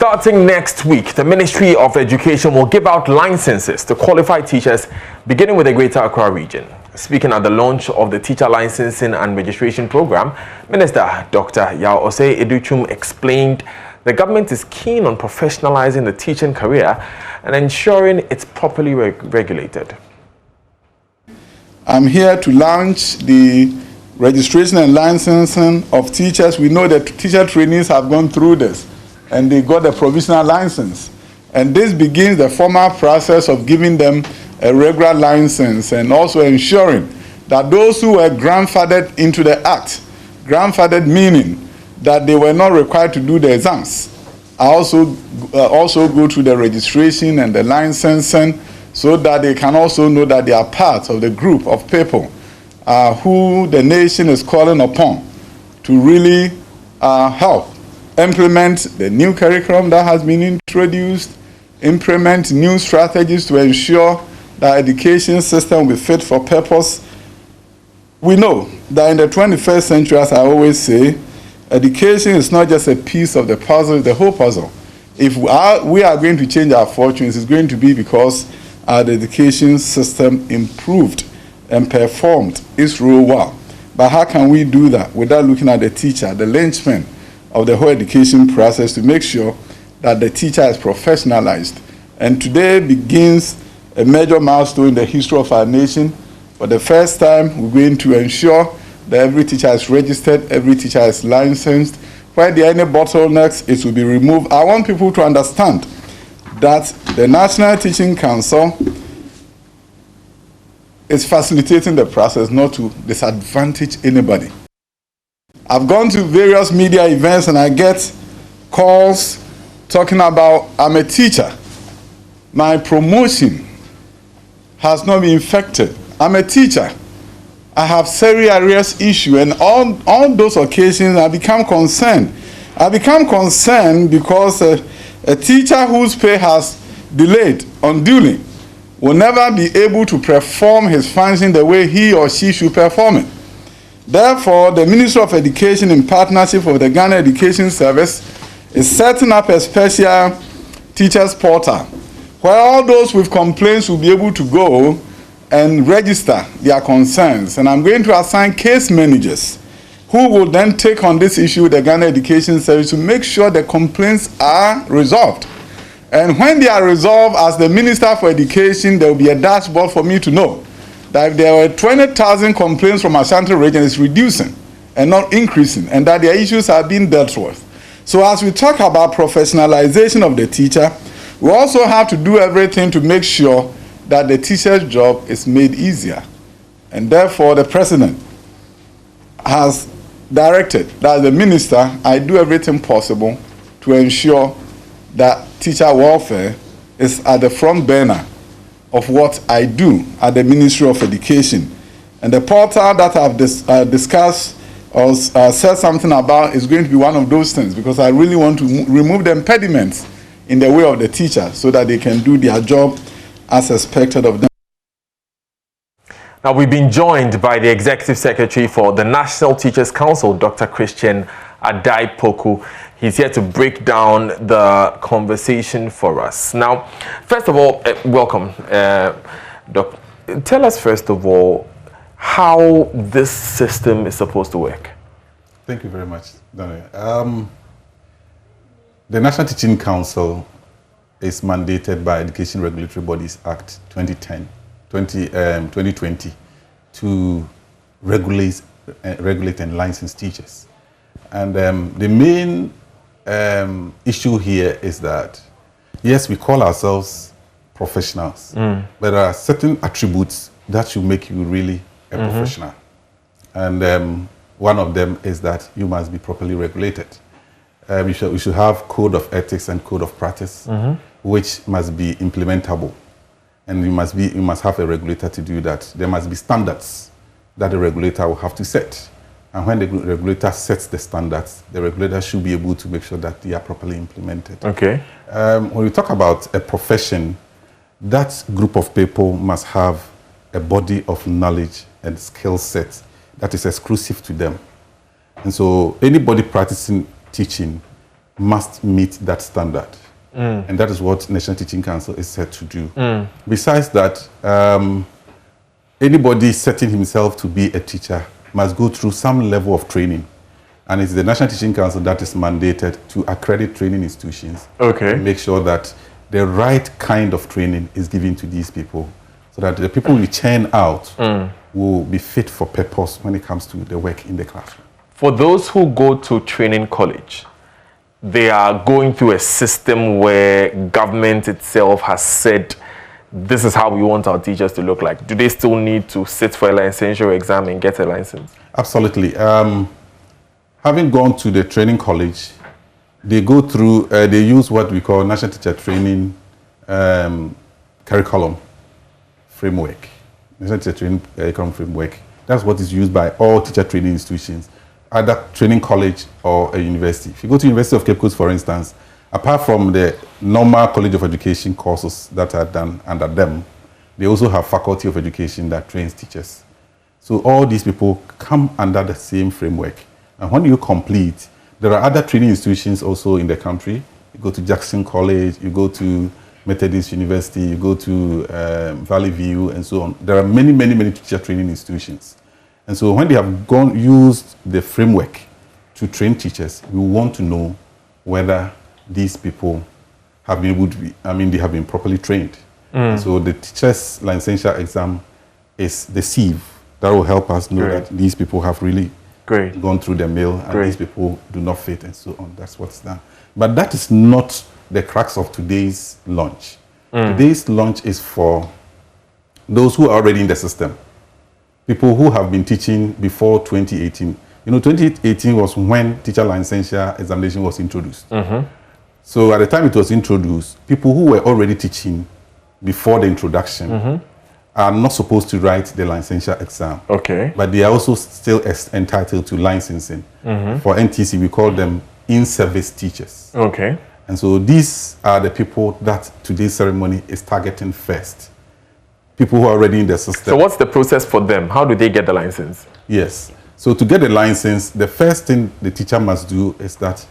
Starting next week, the Ministry of Education will give out licenses to qualified teachers, beginning with the Greater Accra region. Speaking at the launch of the Teacher Licensing and Registration Program, Minister Dr. Yaw Osei Edu-Twum explained the government is keen on professionalizing the teaching career and ensuring it's properly regulated. I'm here to launch the registration and licensing of teachers. We know that teacher trainees have gone through this and they got a provisional license. And this begins the formal process of giving them a regular license and also ensuring that those who were grandfathered into the act, grandfathered meaning that they were not required to do the exams, also go through the registration and the licensing so that they can also know that they are part of the group of people who the nation is calling upon to really help implement the new curriculum that has been introduced, implement new strategies to ensure that education system will be fit for purpose. We know that in the 21st century, as I always say, education is not just a piece of the puzzle, it's the whole puzzle. If we are going to change our fortunes, it's going to be because our education system improved and performed its role well. But how can we do that without looking at the teacher, the linchpin of the whole education process, to make sure that the teacher is professionalized? And today begins a major milestone in the history of our nation. For the first time, we're going to ensure that every teacher is registered, every teacher is licensed. Where there are any bottlenecks, it will be removed. I want people to understand that the National Teaching Council is facilitating the process, not to disadvantage anybody. I've gone to various media events and I get calls talking about, I'm a teacher, my promotion has not been affected. I'm a teacher, I have serious issue, and on those occasions I become concerned. I become concerned because a teacher whose pay has delayed unduly will never be able to perform his function the way he or she should perform it. Therefore, the Ministry of Education, in partnership with the Ghana Education Service, is setting up a special teachers portal where all those with complaints will be able to go and register their concerns. And I'm going to assign case managers who will then take on this issue with the Ghana Education Service to make sure the complaints are resolved. And when they are resolved, as the Minister for Education, there will be a dashboard for me to know that if there were 20,000 complaints from Ashanti region, it's reducing and not increasing, and that their issues are being dealt with. So as we talk about professionalization of the teacher, we also have to do everything to make sure that the teacher's job is made easier. And therefore, the President has directed that the Minister, I do everything possible to ensure that teacher welfare is at the front burner of what I do at the Ministry of Education. And the portal that I've discussed or said something about is going to be one of those things, because I really want to remove the impediments in the way of the teacher so that they can do their job as expected of them. Now, we've been joined by the Executive Secretary for the National Teachers Council, Dr. Christian Addai-Poku. He's here to break down the conversation for us. Now, first of all, welcome. Doc, tell us first of all how this system is supposed to work. Thank you very much, Daniel. The National Teaching Council is mandated by Education Regulatory Bodies Act 2020 to regulate and license teachers. And the main issue here is that, yes, we call ourselves professionals, but there are certain attributes that should make you really a professional. And one of them is that you must be properly regulated. We should have code of ethics and code of practice, which must be implementable. And you must have a regulator to do that. There must be standards that the regulator will have to set. And when the regulator sets the standards, the regulator should be able to make sure that they are properly implemented. Okay. When we talk about a profession, that group of people must have a body of knowledge and skill set that is exclusive to them. And so anybody practicing teaching must meet that standard. And that is what National Teaching Council is set to do. Besides that, anybody setting himself to be a teacher must go through some level of training. And it's the National Teaching Council that is mandated to accredit training institutions. Okay. To make sure that the right kind of training is given to these people, so that the people we churn out will be fit for purpose when it comes to the work in the classroom. For those who go to training college, they are going through a system where government itself has said, this is how we want our teachers to look like. Do they still need to sit for a licensure exam and get a license? Absolutely. Having gone to the training college, they go through, they use what we call National Teacher Training Curriculum Framework. National Teacher Training Curriculum Framework. That's what is used by all teacher training institutions, either training college or a university. If you go to University of Cape Coast, for instance, apart from the normal College of Education courses that are done under them, they also have Faculty of Education that trains teachers. So all these people come under the same framework. And when you complete, there are other training institutions also in the country. You go to Jackson College, you go to Methodist University, you go to Valley View, and so on. There are many, many, many teacher training institutions. And so when they have used the framework to train teachers, we want to know whether these people have been able to be, they have been properly trained. So the teacher's licensure exam is the sieve that will help us know that these people have really gone through the mill, and these people do not fit, and so on. That's what's done. But that is not the crux of today's launch. Today's launch is for those who are already in the system, people who have been teaching before 2018. 2018 was when teacher licensure examination was introduced. So at the time it was introduced, people who were already teaching before the introduction are not supposed to write the licensure exam. Okay. But they are also still entitled to licensing. For NTC, we call them in-service teachers. Okay. And so these are the people that today's ceremony is targeting first. People who are already in the system. So what's the process for them? How do they get the license? Yes. So to get the license, the first thing the teacher must do is that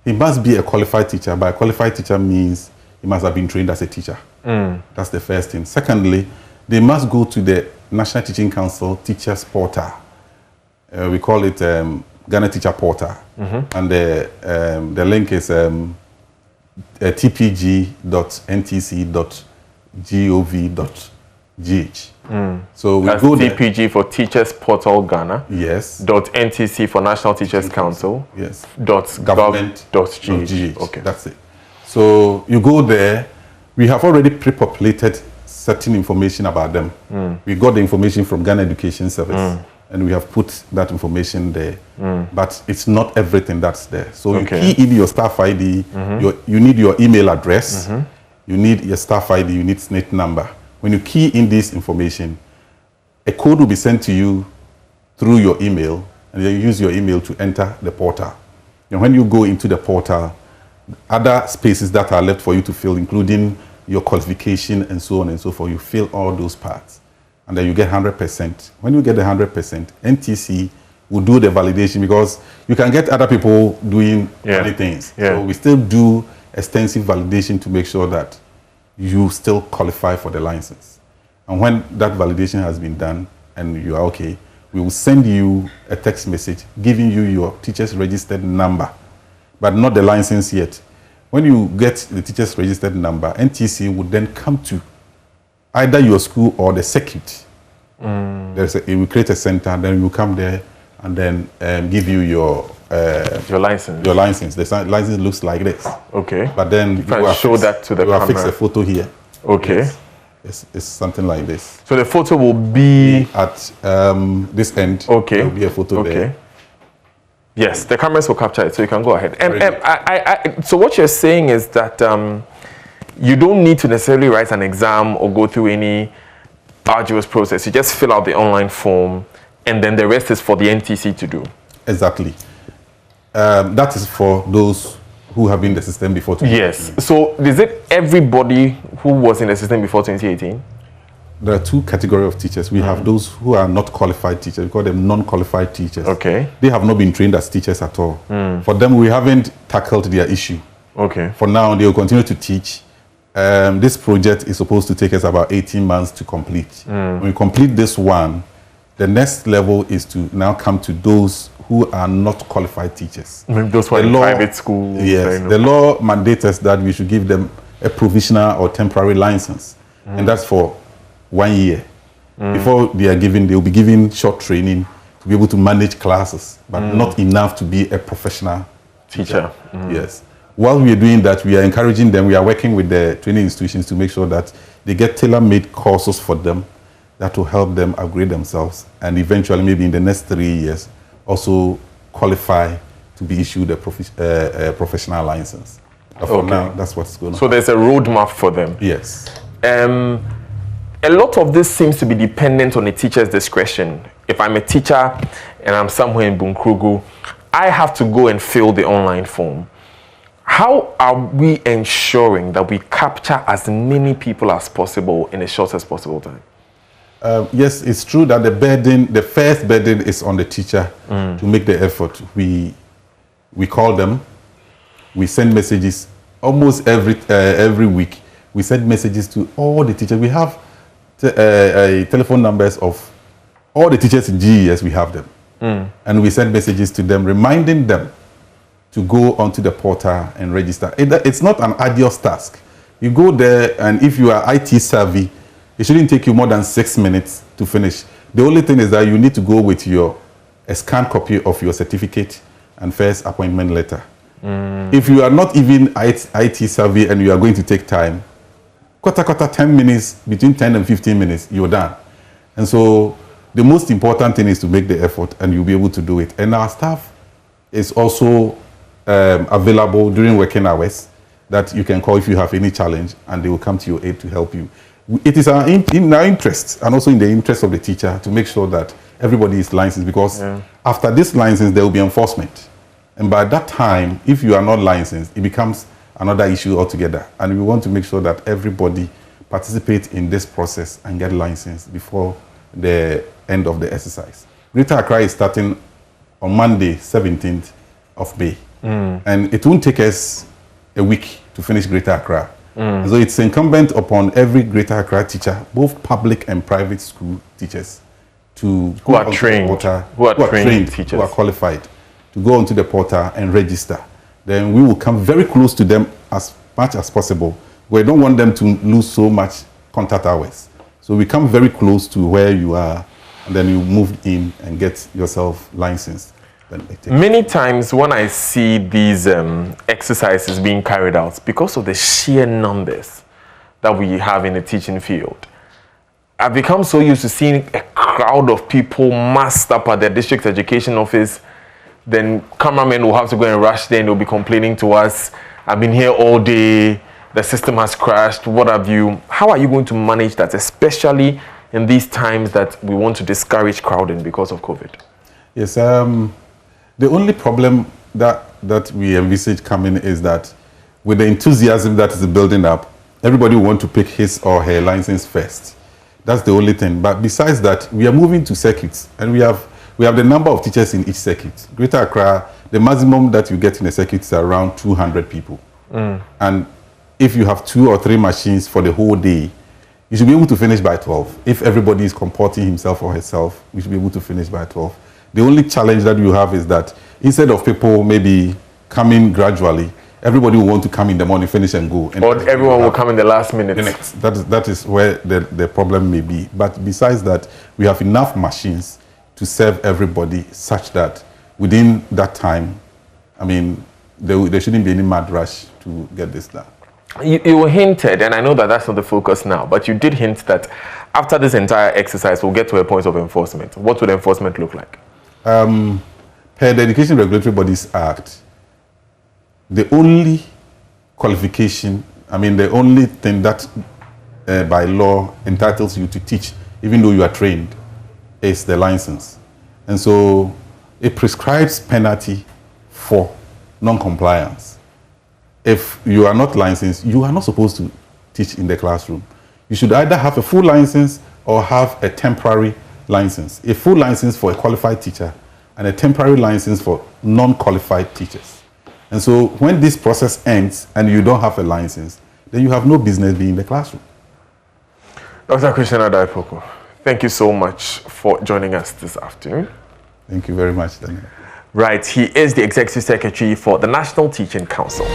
he must be a qualified teacher. By a qualified teacher means he must have been trained as a teacher. That's the first thing. Secondly, they must go to the National Teaching Council Teachers Portal. We call it Ghana Teacher Portal. And the link is tpg.ntc.gov.gh. So we That's go there. TPG for Teachers Portal Ghana. Yes. .ntc for National Teachers Council. Yes. .government.gh. Okay. That's it. So you go there. We have already pre-populated certain information about them. We got the information from Ghana Education Service, and we have put that information there. But it's not everything that's there. So you key in your staff ID, you need your email address, you need your staff ID, you need SNIT number. When you key in this information, a code will be sent to you through your email, and you use your email to enter the portal. And when you go into the portal, other spaces that are left for you to fill, including your qualification and so on and so forth, you fill all those parts, and then you get 100%. When you get the 100%, NTC will do the validation, because you can get other people doing many things. So we still do extensive validation to make sure that you still qualify for the license. And when that validation has been done and you are okay, we will send you a text message giving you your teacher's registered number, but not the license yet. When you get the teacher's registered number, NTC would then come to either your school or the circuit. It will create a center, then you come there and then give you your license. Your license. The license looks like this. Okay. But then you will show that to the camera. You will fix a photo here. Okay. Yes. It's something like this. So the photo will be at this end. Okay. There will be a photo there. Yes, the cameras will capture it, so you can go ahead. So what you're saying is that you don't need to necessarily write an exam or go through any arduous process. You just fill out the online form, and then the rest is for the NTC to do. Exactly. That is for those who have been in the system before 2018. Yes. So is it everybody who was in the system before 2018? there are two categories of teachers. We have those who are not qualified teachers. We call them non-qualified teachers. Okay. They have not been trained as teachers at all. For them, we haven't tackled their issue. Okay. For now, they will continue to teach. This project is supposed to take us about 18 months to complete. When we complete this one, the next level is to now come to those who are not qualified teachers. Maybe those who are in private schools. Yes, the law mandates us that we should give them a provisional or temporary license. And that's for 1 year. Before they are given, they will be given short training to be able to manage classes, but not enough to be a professional Teacher. Yes. While we are doing that, we are encouraging them, we are working with the training institutions to make sure that they get tailor-made courses for them that will help them upgrade themselves and eventually, maybe in the next 3 years, also qualify to be issued a professional license. But for now, that's what's going on. So there's a roadmap for them. Yes. A lot of this seems to be dependent on a teacher's discretion. If I'm a teacher and I'm somewhere in Bunkrugu, I have to go and fill the online form. How are we ensuring that we capture as many people as possible in the shortest possible time? Yes, it's true that the first burden is on the teacher to make the effort. We call them, we send messages almost every week. We send messages to all the teachers. We have telephone numbers of all the teachers in GES, we have them. And we send messages to them, reminding them to go onto the portal and register. It's not an arduous task. You go there, and if you are IT savvy, it shouldn't take you more than 6 minutes to finish. The only thing is that you need to go with a scanned copy of your certificate and first appointment letter. If you are not even IT savvy and you are going to take time, 10 minutes, between 10 and 15 minutes, you're done. And so the most important thing is to make the effort, and you'll be able to do it. And our staff is also available during working hours that you can call if you have any challenge, and they will come to your aid to help you. It is in our interest, and also in the interest of the teacher, to make sure that everybody is licensed, because after this license, there will be enforcement. And by that time, if you are not licensed, it becomes another issue altogether. And we want to make sure that everybody participates in this process and get licensed before the end of the exercise. Greater Accra is starting on Monday, 17th of May. And it won't take us a week to finish Greater Accra. So it's incumbent upon every Greater Accra teacher, both public and private school teachers, who are trained teachers, who are qualified, to go onto the portal and register. Then we will come very close to them as much as possible. We don't want them to lose so much contact hours. So we come very close to where you are, and then you move in and get yourself licensed. Many times when I see these exercises being carried out, because of the sheer numbers that we have in the teaching field, I've become so used to seeing a crowd of people massed up at the district education office. Then cameramen will have to go and rush there, and they'll be complaining to us, I've been here all day, the system has crashed, what have you. How are you going to manage that, especially in these times that we want to discourage crowding because of COVID? Yes, the only problem that we envisage coming is that with the enthusiasm that is building up, everybody will want to pick his or her license first. That's the only thing. But besides that, we are moving to circuits, and we have the number of teachers in each circuit. Greater Accra, the maximum that you get in a circuit is around 200 people. And if you have 2 or 3 machines for the whole day, you should be able to finish by 12. If everybody is comporting himself or herself, we should be able to finish by 12. The only challenge that you have is that instead of people maybe coming gradually, everybody will want to come in the morning, finish and go. And or everyone will come in the last minute. That is where the problem may be. But besides that, we have enough machines to serve everybody such that within that time, I mean, there shouldn't be any mad rush to get this done. You hinted, and I know that that's not the focus now, but you did hint that after this entire exercise, we'll get to a point of enforcement. What would enforcement look like? Per the Education Regulatory Bodies Act, the only qualification, the only thing that by law entitles you to teach, even though you are trained, is the license. And so it prescribes penalty for non-compliance. If you are not licensed, you are not supposed to teach in the classroom. You should either have a full license or have a temporary license, a full license for a qualified teacher and a temporary license for non-qualified teachers. And so when this process ends and you don't have a license, then you have no business being in the classroom. Dr. Christian Addai-Poku, thank you so much for joining us this afternoon. Thank you very much, Daniel. Right, he is the Executive Secretary for the National Teaching Council.